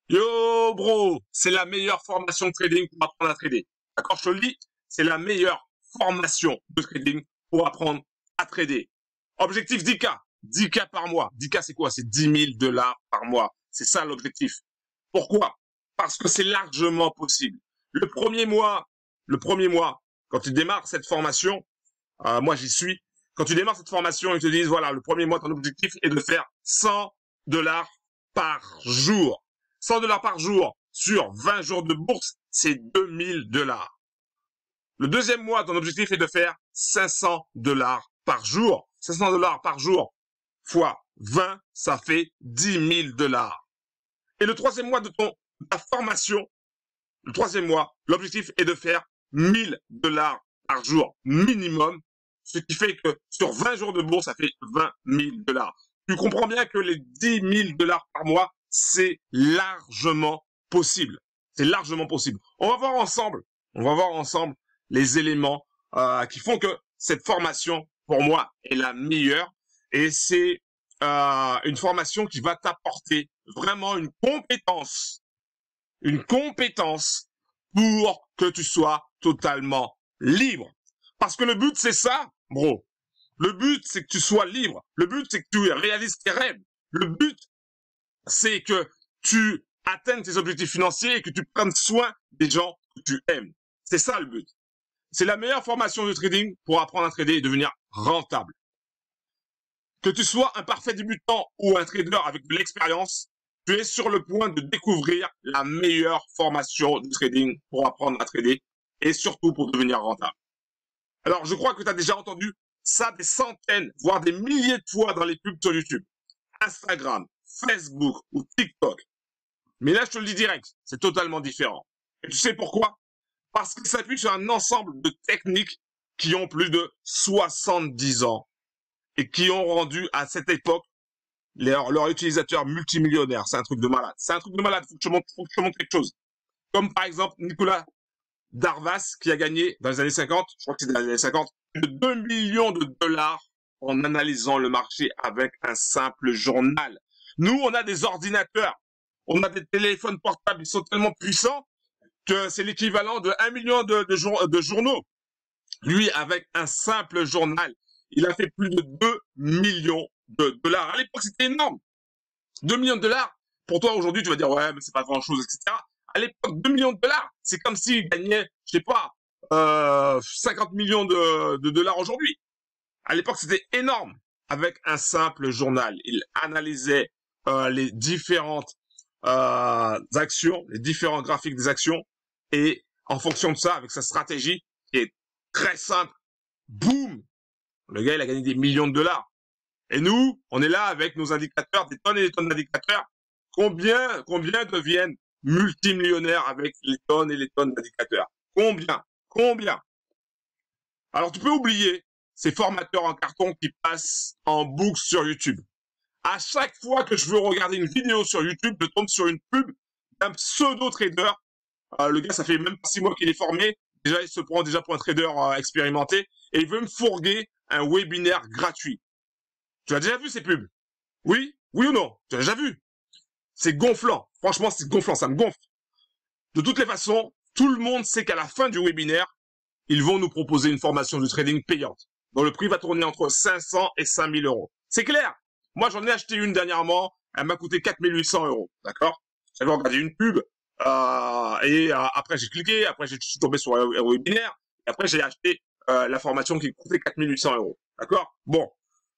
Yo, bro, c'est la meilleure formation de trading pour apprendre à trader. D'accord, je te le dis, c'est la meilleure formation de trading pour apprendre à trader. Objectif 10K, 10K par mois. 10K, c'est quoi? C'est 10 000 $ par mois. C'est ça l'objectif. Pourquoi? Parce que c'est largement possible. Le premier mois, quand tu démarres cette formation, moi j'y suis, quand tu démarres cette formation, ils te disent, voilà, le premier mois, ton objectif est de faire 100 $ par jour. 100 $ par jour sur 20 jours de bourse, c'est 2 000 $. Le deuxième mois, ton objectif est de faire 500 $ par jour. 500 $ par jour fois 20, ça fait 10 000 $. Et le troisième mois de ta formation, le troisième mois, l'objectif est de faire 1 000 $ par jour minimum, ce qui fait que sur 20 jours de bourse, ça fait 20 000 $. Tu comprends bien que les 10 000 $ par mois, c'est largement possible. C'est largement possible. On va voir ensemble les éléments qui font que cette formation, pour moi, est la meilleure. Et c'est une formation qui va t'apporter vraiment une compétence pour que tu sois totalement libre. Parce que le but, c'est ça, bro. Le but, c'est que tu sois libre. Le but, c'est que tu réalises tes rêves. Le but, c'est que tu atteignes tes objectifs financiers et que tu prennes soin des gens que tu aimes. C'est ça le but. C'est la meilleure formation de trading pour apprendre à trader et devenir rentable. Que tu sois un parfait débutant ou un trader avec de l'expérience, tu es sur le point de découvrir la meilleure formation de trading pour apprendre à trader et surtout pour devenir rentable. Alors, je crois que tu as déjà entendu ça des centaines, voire des milliers de fois dans les pubs sur YouTube, Instagram, Facebook ou TikTok. Mais là, je te le dis direct, c'est totalement différent. Et tu sais pourquoi? Parce qu'il s'appuie sur un ensemble de techniques qui ont plus de 70 ans et qui ont rendu à cette époque leurs utilisateurs multimillionnaires. C'est un truc de malade. C'est un truc de malade. Faut que je te montre quelque chose. Comme par exemple Nicolas Darvas qui a gagné dans les années 50, je crois que c'est dans les années 50, plus de 2 millions de dollars en analysant le marché avec un simple journal. Nous, on a des ordinateurs, on a des téléphones portables, ils sont tellement puissants que c'est l'équivalent de 1 million de journaux. Lui, avec un simple journal, il a fait plus de 2 millions de dollars. À l'époque, c'était énorme. 2 millions de dollars. Pour toi, aujourd'hui, tu vas dire, ouais, mais c'est pas grand chose, etc. À l'époque, 2 millions de dollars. C'est comme s'il gagnait, je sais pas, 50 millions de dollars aujourd'hui. À l'époque, c'était énorme. Avec un simple journal, il analysait les différentes actions, les différents graphiques des actions, et en fonction de ça, avec sa stratégie, qui est très simple, boum, le gars, il a gagné des millions de dollars. Et nous, on est là avec nos indicateurs, des tonnes et des tonnes d'indicateurs. Combien deviennent multimillionnaires avec les tonnes et les tonnes d'indicateurs? Combien? Alors, tu peux oublier ces formateurs en carton qui passent en boucle sur YouTube. À chaque fois que je veux regarder une vidéo sur YouTube, je tombe sur une pub d'un pseudo-trader. Le gars, ça fait même pas 6 mois qu'il est formé. Déjà, il se prend déjà pour un trader expérimenté. Et il veut me fourguer un webinaire gratuit. Tu as déjà vu ces pubs? Oui? Oui ou non? Tu as déjà vu? C'est gonflant. Franchement, c'est gonflant. Ça me gonfle. De toutes les façons, tout le monde sait qu'à la fin du webinaire, ils vont nous proposer une formation de trading payante, dont le prix va tourner entre 500 et 5000 euros. C'est clair. Moi, j'en ai acheté une dernièrement. Elle m'a coûté 4800 euros. D'accord? J'avais regardé une pub. Après, j'ai cliqué. Après, je suis tombé sur un webinaire. Et après, j'ai acheté la formation qui coûtait 4800 euros. D'accord? Bon.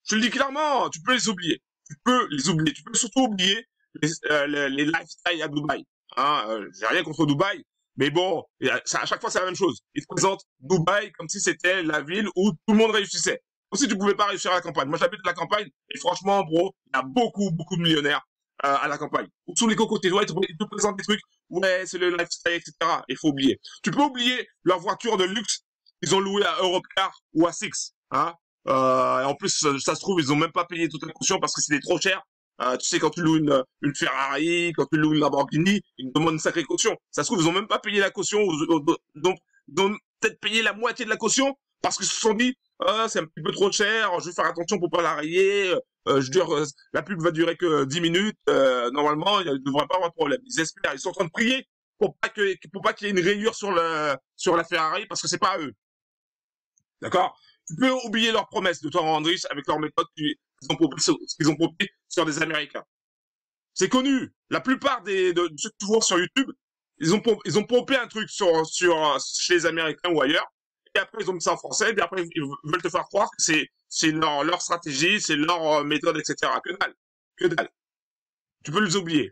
Je te le dis clairement, tu peux les oublier. Tu peux surtout oublier les lifestyles à Dubaï. Hein, j'ai rien contre Dubaï. Mais bon, à chaque fois, c'est la même chose. Ils te présentent Dubaï comme si c'était la ville où tout le monde réussissait. Aussi, tu pouvais pas réussir à la campagne. Moi, j'habite à la campagne et franchement, bro, il y a beaucoup de millionnaires à la campagne. Sous les cocotiers, ouais, ils te présentent des trucs. Ouais, c'est le lifestyle, etc. Il faut oublier. Tu peux oublier leur voiture de luxe qu'ils ont louée à Europcar ou à Six. Hein. En plus, ça se trouve, ils ont même pas payé toute la caution parce que c'était trop cher. Tu sais, quand tu loues une Ferrari, quand tu loues une Lamborghini, ils te demandent une sacrée caution. Ça se trouve, ils ont même pas payé la caution, donc ils ont peut-être payé la moitié de la caution parce qu'ils se sont dit, c'est un petit peu trop cher, je vais faire attention pour pas la rayer, je veux dire, la pub va durer que 10 minutes. Normalement, il ne devrait pas avoir de problème. Ils espèrent, ils sont en train de prier pour pas qu'il y ait une rayure sur la Ferrari parce que c'est pas à eux. D'accord? Tu peux oublier leurs promesses de te rendre riche avec leurs méthodes qu'ils ont pompé sur des Américains. C'est connu. La plupart de ceux que tu vois sur YouTube, ils ont pompé un truc chez les Américains ou ailleurs. Et après, ils ont mis ça en français. Et puis après, ils veulent te faire croire que c'est leur stratégie, c'est leur méthode, etc. Que dalle. Que dalle. Tu peux les oublier.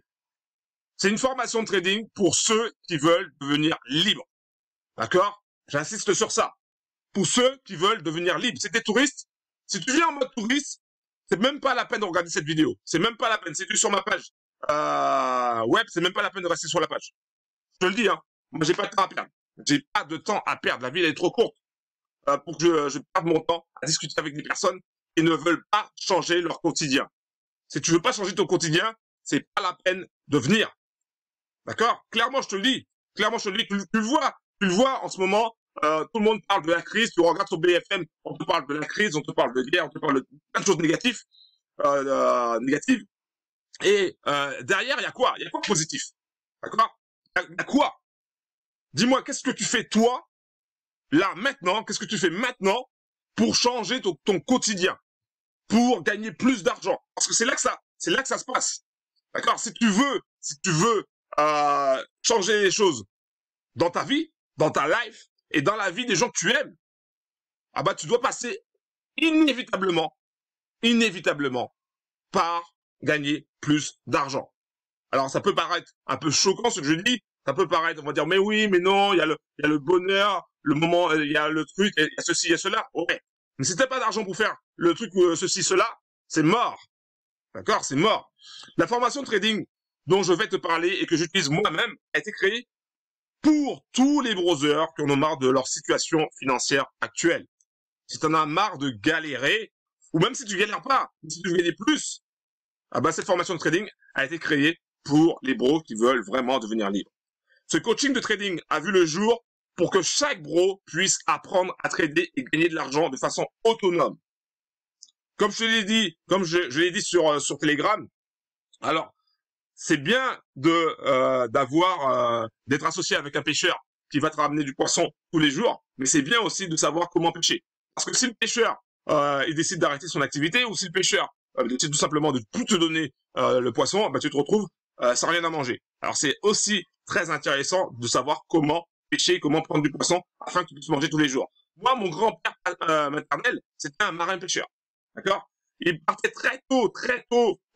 C'est une formation de trading pour ceux qui veulent devenir libres. D'accord? J'insiste sur ça. Pour ceux qui veulent devenir libres. Si t'es touriste, si tu viens en mode touriste, c'est même pas la peine de regarder cette vidéo. C'est même pas la peine. Si tu es sur ma page web, c'est même pas la peine de rester sur la page. Je te le dis, hein. Moi, j'ai pas de temps à perdre. J'ai pas de temps à perdre. La vie, elle est trop courte pour que je perde mon temps à discuter avec des personnes qui ne veulent pas changer leur quotidien. Si tu veux pas changer ton quotidien, c'est pas la peine de venir. D'accord? Clairement, je te le dis. Clairement, je te le dis. Tu le vois en ce moment. Tout le monde parle de la crise. Tu regardes sur BFM, on te parle de la crise, on te parle de guerre, on te parle de plein de choses négatives. Et derrière, il y a quoi? Il y a quoi de positif? D'accord? Il y a quoi? Dis-moi, qu'est-ce que tu fais toi, là, maintenant? Qu'est-ce que tu fais maintenant pour changer ton quotidien? Pour gagner plus d'argent? Parce que c'est là que ça se passe. D'accord? Si tu veux changer les choses dans ta vie, dans ta life, et dans la vie des gens que tu aimes, ah bah, tu dois passer inévitablement par gagner plus d'argent. Alors, ça peut paraître un peu choquant ce que je dis. Ça peut paraître, on va dire, mais oui, mais non, il y a le bonheur, le moment, il y a le truc, il y a ceci, il y a cela. Ouais. Mais si t'as pas d'argent pour faire le truc, ceci, cela, c'est mort. D'accord? C'est mort. La formation de trading dont je vais te parler et que j'utilise moi-même a été créée pour tous les browsers qui en ont marre de leur situation financière actuelle. Si tu en as marre de galérer, ou même si tu galères pas, si tu veux gagner plus, ah bah, cette formation de trading a été créée pour les bros qui veulent vraiment devenir libres. Ce coaching de trading a vu le jour pour que chaque bro puisse apprendre à trader et gagner de l'argent de façon autonome. Comme je te l'ai dit, comme je l'ai dit sur Telegram, alors, c'est bien d'être associé avec un pêcheur qui va te ramener du poisson tous les jours, mais c'est bien aussi de savoir comment pêcher. Parce que si le pêcheur il décide d'arrêter son activité, ou si le pêcheur décide tout simplement de plus te donner le poisson, bah, tu te retrouves sans rien à manger. Alors c'est aussi très intéressant de savoir comment pêcher, comment prendre du poisson afin que tu puisses manger tous les jours. Moi, mon grand-père maternel, c'était un marin pêcheur. D'accord? Il partait très tôt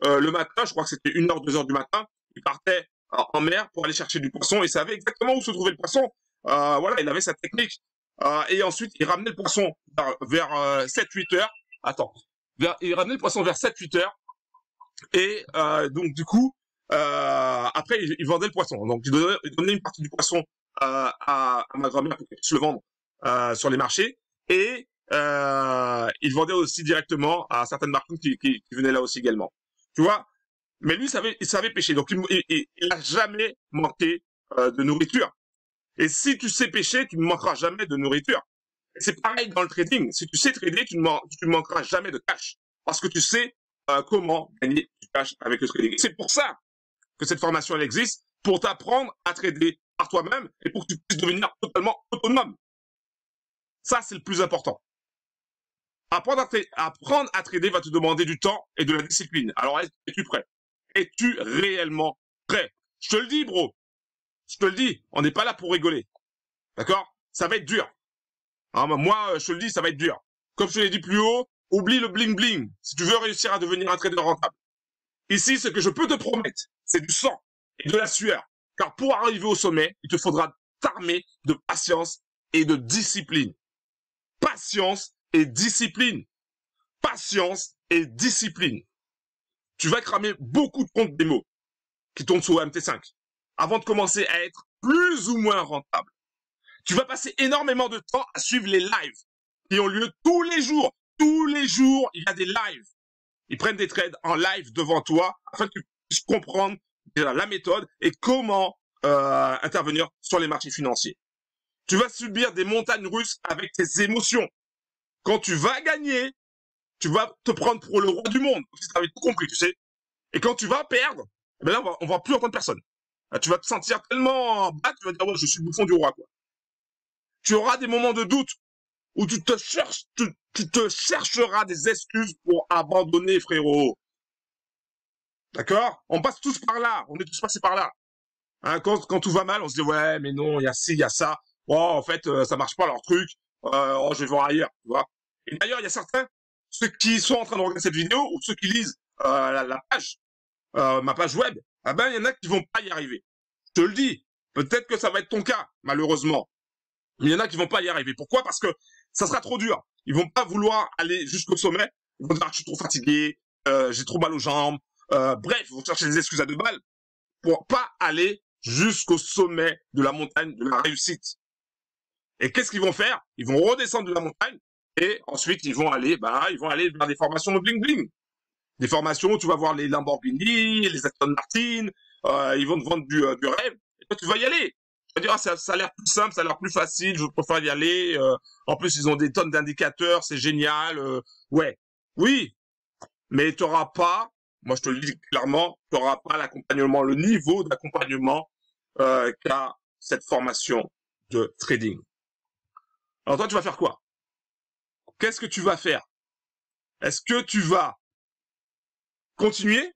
le matin, je crois que c'était 1h, 2h du matin. Il partait en mer pour aller chercher du poisson. Il savait exactement où se trouvait le poisson. Voilà, il avait sa technique. Et ensuite, il ramenait le poisson vers 7-8 heures. Il ramenait le poisson vers 7-8 heures. Et donc, du coup, après, il vendait le poisson. Donc, il donnait une partie du poisson à ma grand-mère pour qu'elle puisse le vendre sur les marchés. Et il vendait aussi directement à certaines marques qui venaient là aussi également. Tu vois? Mais lui, il savait pêcher. Donc, il a jamais manqué de nourriture. Et si tu sais pêcher, tu ne manqueras jamais de nourriture. C'est pareil dans le trading. Si tu sais trader, tu ne manqueras jamais de cash. Parce que tu sais comment gagner du cash avec le trading. C'est pour ça que cette formation, elle existe, pour t'apprendre à trader par toi-même et pour que tu puisses devenir totalement autonome. Ça, c'est le plus important. Apprendre à trader va te demander du temps et de la discipline. Alors, es-tu prêt? Es-tu réellement prêt? Je te le dis, bro. Je te le dis. On n'est pas là pour rigoler. D'accord? Ça va être dur. Hein, moi, je te le dis, ça va être dur. Comme je te l'ai dit plus haut, oublie le bling-bling si tu veux réussir à devenir un trader rentable. Ici, ce que je peux te promettre, c'est du sang et de la sueur. Car pour arriver au sommet, il te faudra t'armer de patience et de discipline. Patience et discipline. Patience et discipline. Tu vas cramer beaucoup de comptes démo qui tournent sous MT5 avant de commencer à être plus ou moins rentable. Tu vas passer énormément de temps à suivre les lives qui ont lieu tous les jours. Tous les jours, il y a des lives. Ils prennent des trades en live devant toi afin que tu puisses comprendre la méthode et comment intervenir sur les marchés financiers. Tu vas subir des montagnes russes avec tes émotions. Quand tu vas gagner, tu vas te prendre pour le roi du monde, si tu avais tout compris, tu sais. Et quand tu vas perdre, eh ben là, on va plus entendre personne. Là, tu vas te sentir tellement bas, tu vas dire, ouais, je suis le bouffon du roi, quoi. Tu auras des moments de doute où tu te chercheras des excuses pour abandonner, frérot. D'accord? On passe tous par là. On est tous passés par là. Hein, quand tout va mal, on se dit, ouais, mais non, il y a ci, il y a ça. Oh, en fait, ça marche pas leur truc. Oh, je vais voir ailleurs, tu vois. Et d'ailleurs, il y a certains, ceux qui sont en train de regarder cette vidéo, ou ceux qui lisent la page, ma page web, ah ben, il y en a qui vont pas y arriver. Je te le dis. Peut-être que ça va être ton cas, malheureusement. Mais il y en a qui vont pas y arriver. Pourquoi? Parce que ça sera trop dur. Ils vont pas vouloir aller jusqu'au sommet. Ils vont dire, je suis trop fatigué, j'ai trop mal aux jambes. Bref, ils vont chercher des excuses à 2 balles pour pas aller jusqu'au sommet de la montagne de la réussite. Et qu'est-ce qu'ils vont faire? Ils vont redescendre de la montagne et ensuite ils vont aller vers des formations de bling bling. Des formations où tu vas voir les Lamborghini, les Aston Martin, ils vont te vendre du rêve. Et toi, tu vas y aller. Tu vas dire, ah, ça a l'air plus simple, ça a l'air plus facile, je préfère y aller. En plus, ils ont des tonnes d'indicateurs, c'est génial. Ouais, oui, mais tu n'auras pas, moi je te le dis clairement, tu n'auras pas l'accompagnement, le niveau d'accompagnement qu'a cette formation de trading. Alors toi, tu vas faire quoi? Qu'est-ce que tu vas faire? Est-ce que tu vas continuer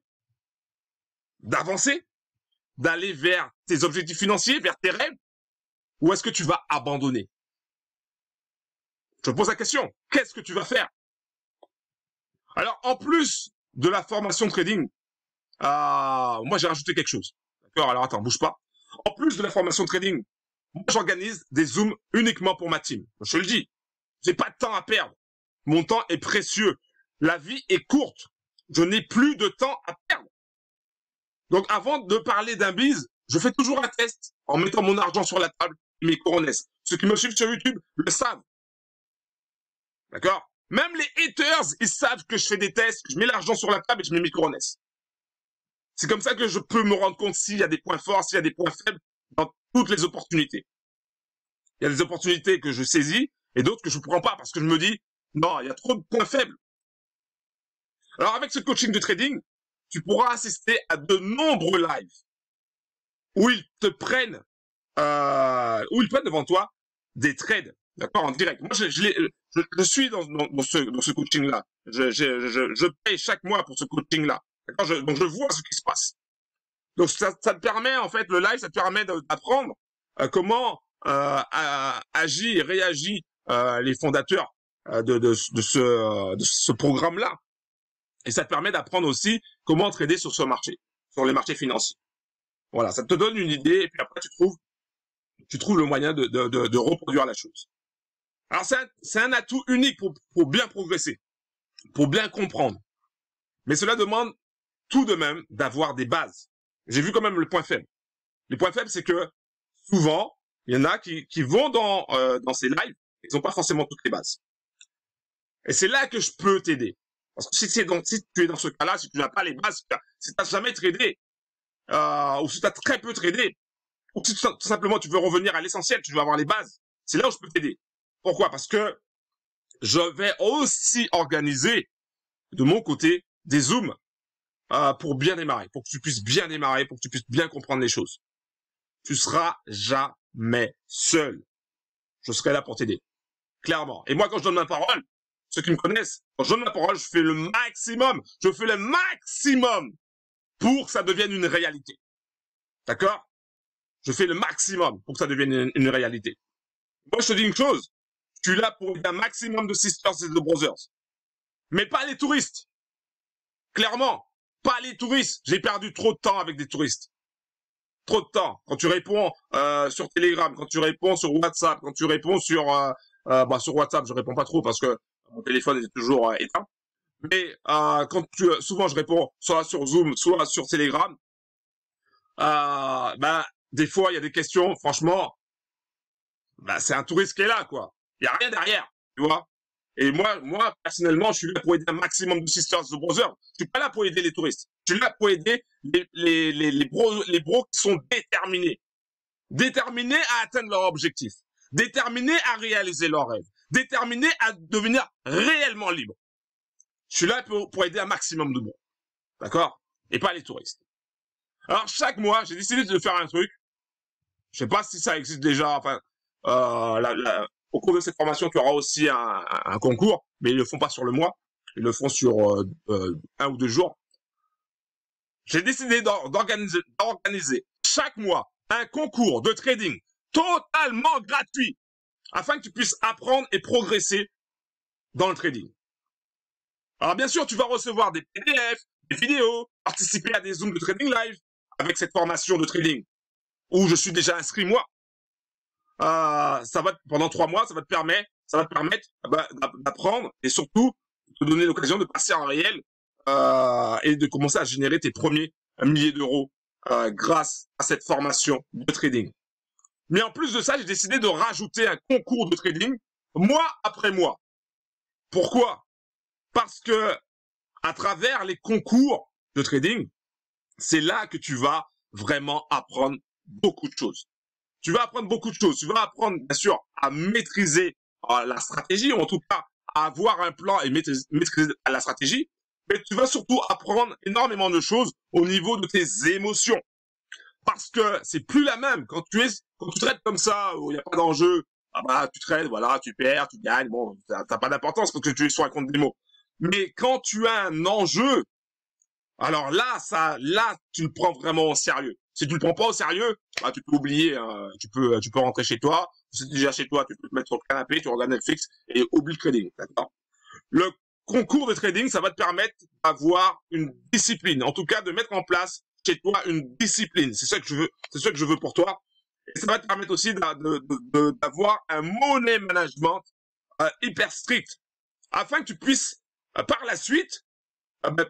d'avancer, d'aller vers tes objectifs financiers, vers tes rêves, ou est-ce que tu vas abandonner? Je te pose la question. Qu'est-ce que tu vas faire? Alors, en plus de la formation trading, moi, j'ai rajouté quelque chose. D'accord? Alors, attends, bouge pas. En plus de la formation trading, moi, j'organise des Zooms uniquement pour ma team. Je te le dis. J'ai pas de temps à perdre. Mon temps est précieux. La vie est courte. Je n'ai plus de temps à perdre. Donc, avant de parler d'un biz, je fais toujours un test en mettant mon argent sur la table et mes couronnesses. Ceux qui me suivent sur YouTube le savent. D'accord? Même les haters, ils savent que je fais des tests, que je mets l'argent sur la table et je mets mes couronnesses. C'est comme ça que je peux me rendre compte s'il y a des points forts, s'il y a des points faibles dans toutes les opportunités. Il y a des opportunités que je saisis et d'autres que je ne prends pas parce que je me dis, non, il y a trop de points faibles. Alors, avec ce coaching de trading, tu pourras assister à de nombreux lives où ils te prennent, devant toi des trades, d'accord, en direct. Moi, je suis dans ce coaching-là. Je paye chaque mois pour ce coaching-là. D'accord, donc je vois ce qui se passe. Donc ça te permet, en fait, le live, ça te permet d'apprendre comment agit et réagit les fondateurs de ce programme-là. Et ça te permet d'apprendre aussi comment trader sur ce marché, sur les marchés financiers. Voilà, ça te donne une idée et puis après tu trouves le moyen de reproduire la chose. Alors c'est un atout unique pour bien progresser, pour bien comprendre. Mais cela demande tout de même d'avoir des bases. J'ai vu quand même le point faible. Le point faible, c'est que souvent, il y en a qui vont dans ces lives, ils n'ont pas forcément toutes les bases. Et c'est là que je peux t'aider. Parce que si tu es dans ce cas-là, si tu n'as pas les bases, si tu n'as jamais tradé, ou si tu as très peu tradé, ou si tout simplement tu veux revenir à l'essentiel, tu veux avoir les bases, c'est là où je peux t'aider. Pourquoi? Parce que je vais aussi organiser de mon côté des Zooms pour bien démarrer, pour que tu puisses bien démarrer, pour que tu puisses bien comprendre les choses. Tu seras jamais seul. Je serai là pour t'aider. Clairement. Et moi, quand je donne ma parole, ceux qui me connaissent, quand je donne ma parole, je fais le maximum. Je fais le maximum pour que ça devienne une réalité. D'accord? Je fais le maximum pour que ça devienne une réalité. Moi, je te dis une chose. Je suis là pour aider un maximum de sisters et de brothers. Mais pas les touristes. Clairement. Pas les touristes. J'ai perdu trop de temps avec des touristes. Trop de temps. Quand tu réponds sur Telegram, quand tu réponds sur WhatsApp, quand tu réponds sur WhatsApp, je réponds pas trop parce que mon téléphone est toujours éteint. Mais souvent je réponds soit sur Zoom, soit sur Telegram. Des fois il y a des questions. Franchement, c'est un touriste qui est là, quoi. Il y a rien derrière, tu vois. Et moi personnellement, je suis là pour aider un maximum de sisters, de brothers. Je suis pas là pour aider les touristes. Je suis là pour aider les bros qui sont déterminés à atteindre leur objectif, déterminés à réaliser leurs rêves, déterminés à devenir réellement libres. Je suis là pour aider un maximum de monde. D'accord? Et pas les touristes. Alors, chaque mois, j'ai décidé de faire un truc. Je sais pas si ça existe déjà. Enfin, au cours de cette formation, tu auras aussi un concours, mais ils le font pas sur le mois. Ils le font sur 1 ou 2 jours. J'ai décidé d'organiser chaque mois un concours de trading totalement gratuit afin que tu puisses apprendre et progresser dans le trading. Alors bien sûr, tu vas recevoir des PDF, des vidéos, participer à des Zooms de trading live avec cette formation de trading où je suis déjà inscrit moi. Ça va pendant 3 mois, ça va te permettre d'apprendre et surtout te donner l'occasion de passer en réel et de commencer à générer tes premiers milliers d'euros grâce à cette formation de trading. Mais en plus de ça, j'ai décidé de rajouter un concours de trading mois après mois. Pourquoi? Parce que à travers les concours de trading, c'est là que tu vas vraiment apprendre beaucoup de choses. Tu vas apprendre beaucoup de choses. Tu vas apprendre, bien sûr, à maîtriser la stratégie, ou en tout cas, à avoir un plan et maîtriser la stratégie. Mais tu vas surtout apprendre énormément de choses au niveau de tes émotions. Parce que c'est plus la même. Quand tu trades comme ça, où il n'y a pas d'enjeu, tu trades, voilà, tu perds, tu gagnes, bon, t'as pas d'importance parce que tu es sur un compte démo. Mais quand tu as un enjeu, alors là, tu le prends vraiment au sérieux. Si tu le prends pas au sérieux, tu peux oublier, tu peux rentrer chez toi. Si tu es déjà chez toi, tu peux te mettre sur le canapé, tu regardes Netflix et oublie le trading, d'accord? Le concours de trading, ça va te permettre d'avoir une discipline, en tout cas de mettre en place chez toi une discipline. C'est ça que je veux pour toi. Et ça va te permettre aussi d'avoir un money management hyper strict, afin que tu puisses par la suite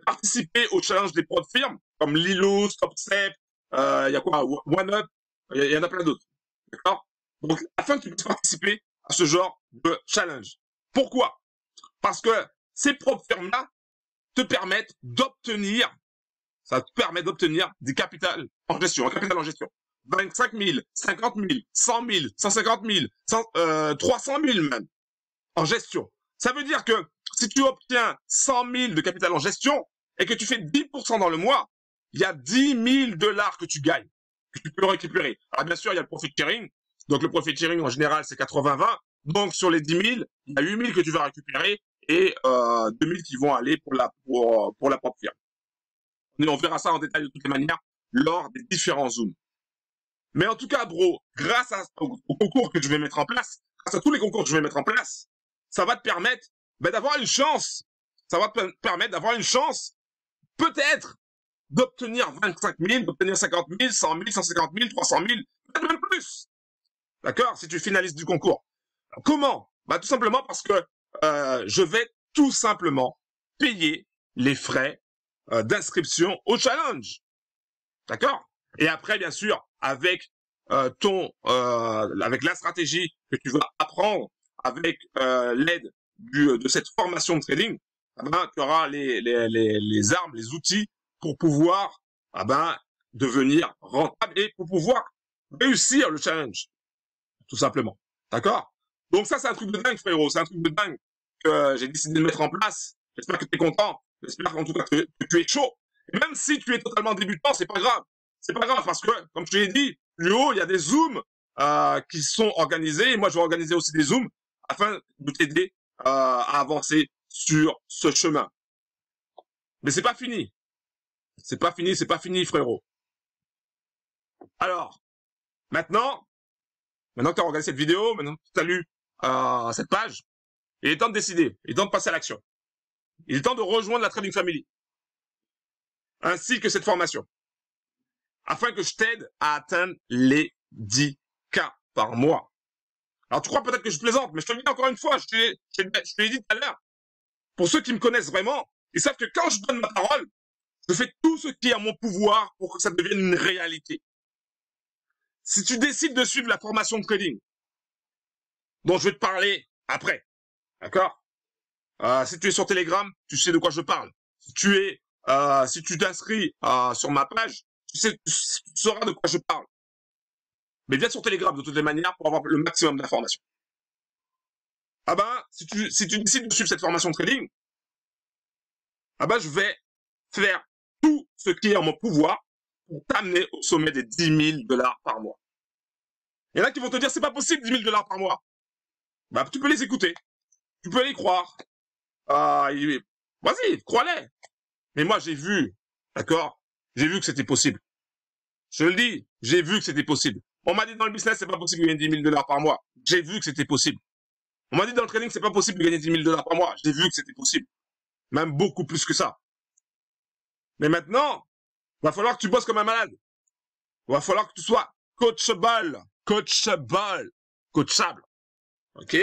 participer au challenge des pros de firme, comme Lilo, StopStep, il y a quoi, OneUp, il y en a plein d'autres. D'accord? Donc, afin que tu puisses participer à ce genre de challenge. Pourquoi? Parce que ces pros de firme-là te permettent d'obtenir, des capitales en gestion, un capital en gestion. 25 000, 50 000, 100 000, 150 000, 300 000 même, en gestion. Ça veut dire que si tu obtiens 100 000 de capital en gestion et que tu fais 10% dans le mois, il y a 10 000 $ que tu gagnes, que tu peux récupérer. Alors bien sûr, il y a le profit sharing. Donc le profit sharing en général, c'est 80-20. Donc sur les 10 000, il y a 8 000 que tu vas récupérer et 2 000 qui vont aller pour la propre firme. Et on verra ça en détail de toutes les manières lors des différents Zooms. Mais en tout cas, bro, grâce au concours que je vais mettre en place, grâce à tous les concours que je vais mettre en place, ça va te permettre d'avoir une chance. Ça va te permettre d'avoir une chance, peut-être, d'obtenir 25 000, d'obtenir 50 000, 100 000, 150 000, 300 000, peut-être même plus. D'accord? Si tu finalises du concours. Alors, comment? Tout simplement parce que je vais tout simplement payer les frais d'inscription au challenge. D'accord? Et après, bien sûr, avec avec la stratégie que tu vas apprendre, avec l'aide de cette formation de trading, tu auras les armes, les outils pour pouvoir devenir rentable et pour pouvoir réussir le challenge, tout simplement. D'accord? Donc ça, c'est un truc de dingue, frérot. C'est un truc de dingue que j'ai décidé de mettre en place. J'espère que tu es content. J'espère qu'en tout cas que tu es chaud. Et même si tu es totalement débutant, c'est pas grave. C'est pas grave parce que, comme je te l'ai dit, plus haut, il y a des Zooms qui sont organisés. Et moi, je vais organiser aussi des Zooms afin de t'aider à avancer sur ce chemin. Mais c'est pas fini. C'est pas fini, frérot. Alors, maintenant que tu as regardé cette vidéo, maintenant que tu as lu cette page, il est temps de décider, il est temps de passer à l'action. Il est temps de rejoindre la Trading Family, ainsi que cette formation, afin que je t'aide à atteindre les 10K par mois. Alors tu crois peut-être que je plaisante, mais je te le dis encore une fois, je te l'ai dit tout à l'heure. Pour ceux qui me connaissent vraiment, ils savent que quand je donne ma parole, je fais tout ce qui est à mon pouvoir pour que ça devienne une réalité. Si tu décides de suivre la formation de trading, dont je vais te parler après, d'accord? Si tu es sur Telegram, tu sais de quoi je parle. Si tu t'inscris sur ma page, tu sauras de quoi je parle. Mais viens sur Telegram de toutes les manières pour avoir le maximum d'informations. Si tu décides de suivre cette formation de trading, ah ben, je vais faire tout ce qui est en mon pouvoir pour t'amener au sommet des 10 000 $ par mois. Il y en a qui vont te dire, c'est pas possible, 10 000 $ par mois. Bah, tu peux les écouter. Tu peux les croire. Vas-y, crois-les. Mais moi, j'ai vu, d'accord? J'ai vu que c'était possible. Je le dis, j'ai vu que c'était possible. On m'a dit dans le business, c'est pas possible de gagner 10 000 $ par mois. J'ai vu que c'était possible. On m'a dit dans le trading, c'est pas possible de gagner 10 000 $ par mois. J'ai vu que c'était possible. Même beaucoup plus que ça. Mais maintenant, va falloir que tu bosses comme un malade. Va falloir que tu sois coachable. Coachable. Coachable. Ok?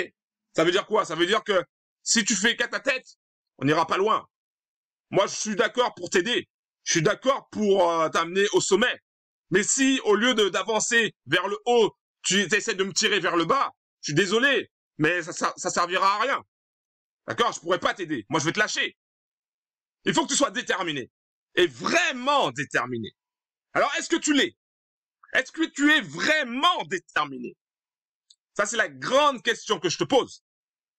Ça veut dire quoi? Ça veut dire que si tu fais qu'à ta tête, on n'ira pas loin. Moi, je suis d'accord pour t'aider. Je suis d'accord pour t'amener au sommet. Mais si, au lieu d'avancer vers le haut, tu essaies de me tirer vers le bas, je suis désolé, mais ça servira à rien. D'accord? Je pourrais pas t'aider. Moi, je vais te lâcher. Il faut que tu sois déterminé. Et vraiment déterminé. Alors, est-ce que tu l'es? Est-ce que tu es vraiment déterminé? Ça, c'est la grande question que je te pose.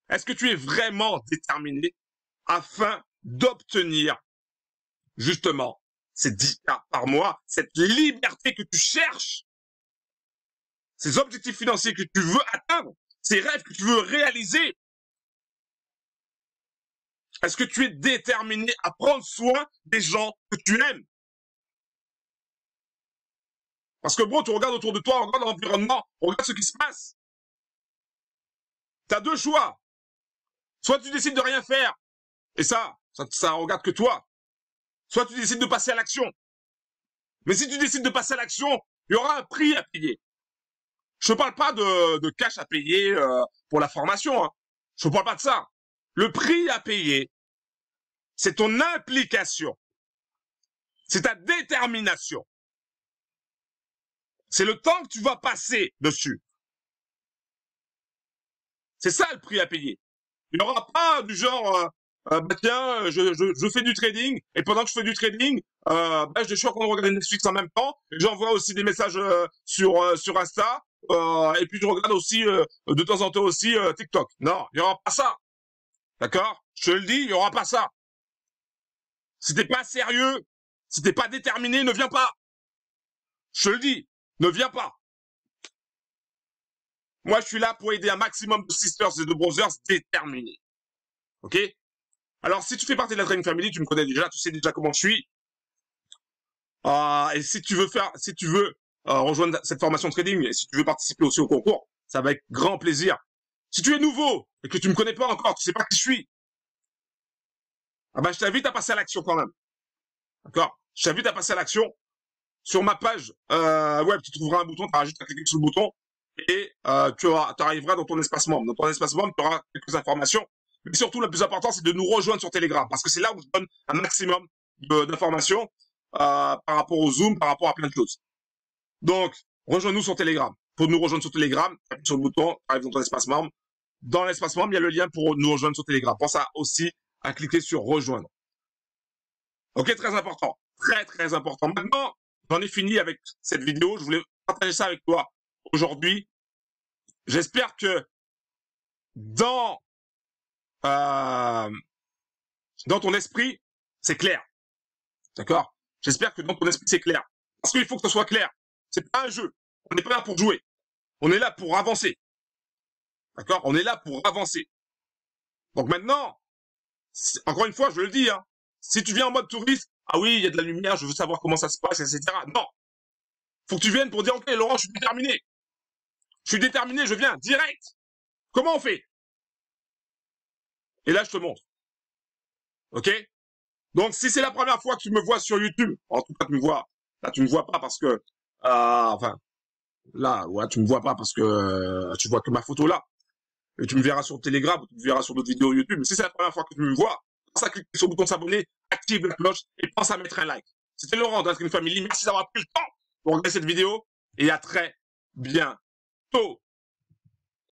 Est-ce que tu es vraiment déterminé afin d'obtenir justement ces 10K par mois, cette liberté que tu cherches, ces objectifs financiers que tu veux atteindre, ces rêves que tu veux réaliser? Est-ce que tu es déterminé à prendre soin des gens que tu aimes? Parce que bon, tu regardes autour de toi, on regarde l'environnement, on regarde ce qui se passe. Tu as deux choix. Soit tu décides de rien faire, et ça regarde que toi. Soit tu décides de passer à l'action. Mais si tu décides de passer à l'action, il y aura un prix à payer. Je ne parle pas de cash à payer pour la formation. Hein. Je ne parle pas de ça. Le prix à payer, c'est ton implication. C'est ta détermination. C'est le temps que tu vas passer dessus. C'est ça le prix à payer. Il n'y aura pas du genre, tiens, je fais du trading, et pendant que je fais du trading, je suis en train de regarder Netflix en même temps, j'envoie aussi des messages sur Insta, et puis je regarde aussi de temps en temps aussi TikTok. Non, il n'y aura pas ça. D'accord? Je te le dis, il n'y aura pas ça. Si t'es pas sérieux, si t'es pas déterminé, ne viens pas. Je te le dis, ne viens pas. Moi, je suis là pour aider un maximum de sisters et de brothers déterminés. Ok? Alors, si tu fais partie de la Trading Family, tu me connais déjà, tu sais déjà comment je suis. Et si tu veux rejoindre cette formation de trading, et si tu veux participer aussi au concours, ça va être grand plaisir. Si tu es nouveau et que tu me connais pas encore, tu sais pas qui je suis, je t'invite à passer à l'action quand même. D'accord? Je t'invite à passer à l'action. Sur ma page web, tu trouveras un bouton, tu auras juste à cliquer sur le bouton et tu arriveras dans ton espace membre. Dans ton espace membre, tu auras quelques informations. Mais surtout, le plus important, c'est de nous rejoindre sur Telegram parce que c'est là où je donne un maximum d'informations par rapport au Zoom, par rapport à plein de choses. Donc, rejoins-nous sur Telegram. Pour nous rejoindre sur Telegram, appuie sur le bouton, tu arrives dans ton espace membre. Dans l'espace membre, il y a le lien pour nous rejoindre sur Telegram. Pense aussi à cliquer sur rejoindre. Ok, très important. Très, très important. Maintenant, j'en ai fini avec cette vidéo. Je voulais partager ça avec toi aujourd'hui. J'espère que dans ton esprit, c'est clair. D'accord? J'espère que dans ton esprit, c'est clair. Parce qu'il faut que ce soit clair. C'est pas un jeu. On n'est pas là pour jouer. On est là pour avancer. D'accord? On est là pour avancer. Donc maintenant, encore une fois, je le dis, hein, si tu viens en mode touriste, ah oui, il y a de la lumière, je veux savoir comment ça se passe, etc. Non. Faut que tu viennes pour dire, ok, Laurent, je suis déterminé. Je suis déterminé, je viens, direct. Comment on fait? Et là, je te montre. Ok? Donc, si c'est la première fois que tu me vois sur YouTube, en tout cas, tu me vois, là, tu me vois pas parce que, là, ouais, tu me vois pas parce que tu vois que ma photo là. Et tu me verras sur Telegram, ou tu me verras sur d'autres vidéos YouTube. Mais si c'est la première fois que tu me vois, pense à cliquer sur le bouton s'abonner, active la cloche et pense à mettre un like. C'était Laurent de la Trading Family. Merci d'avoir pris le temps pour regarder cette vidéo et à très bientôt.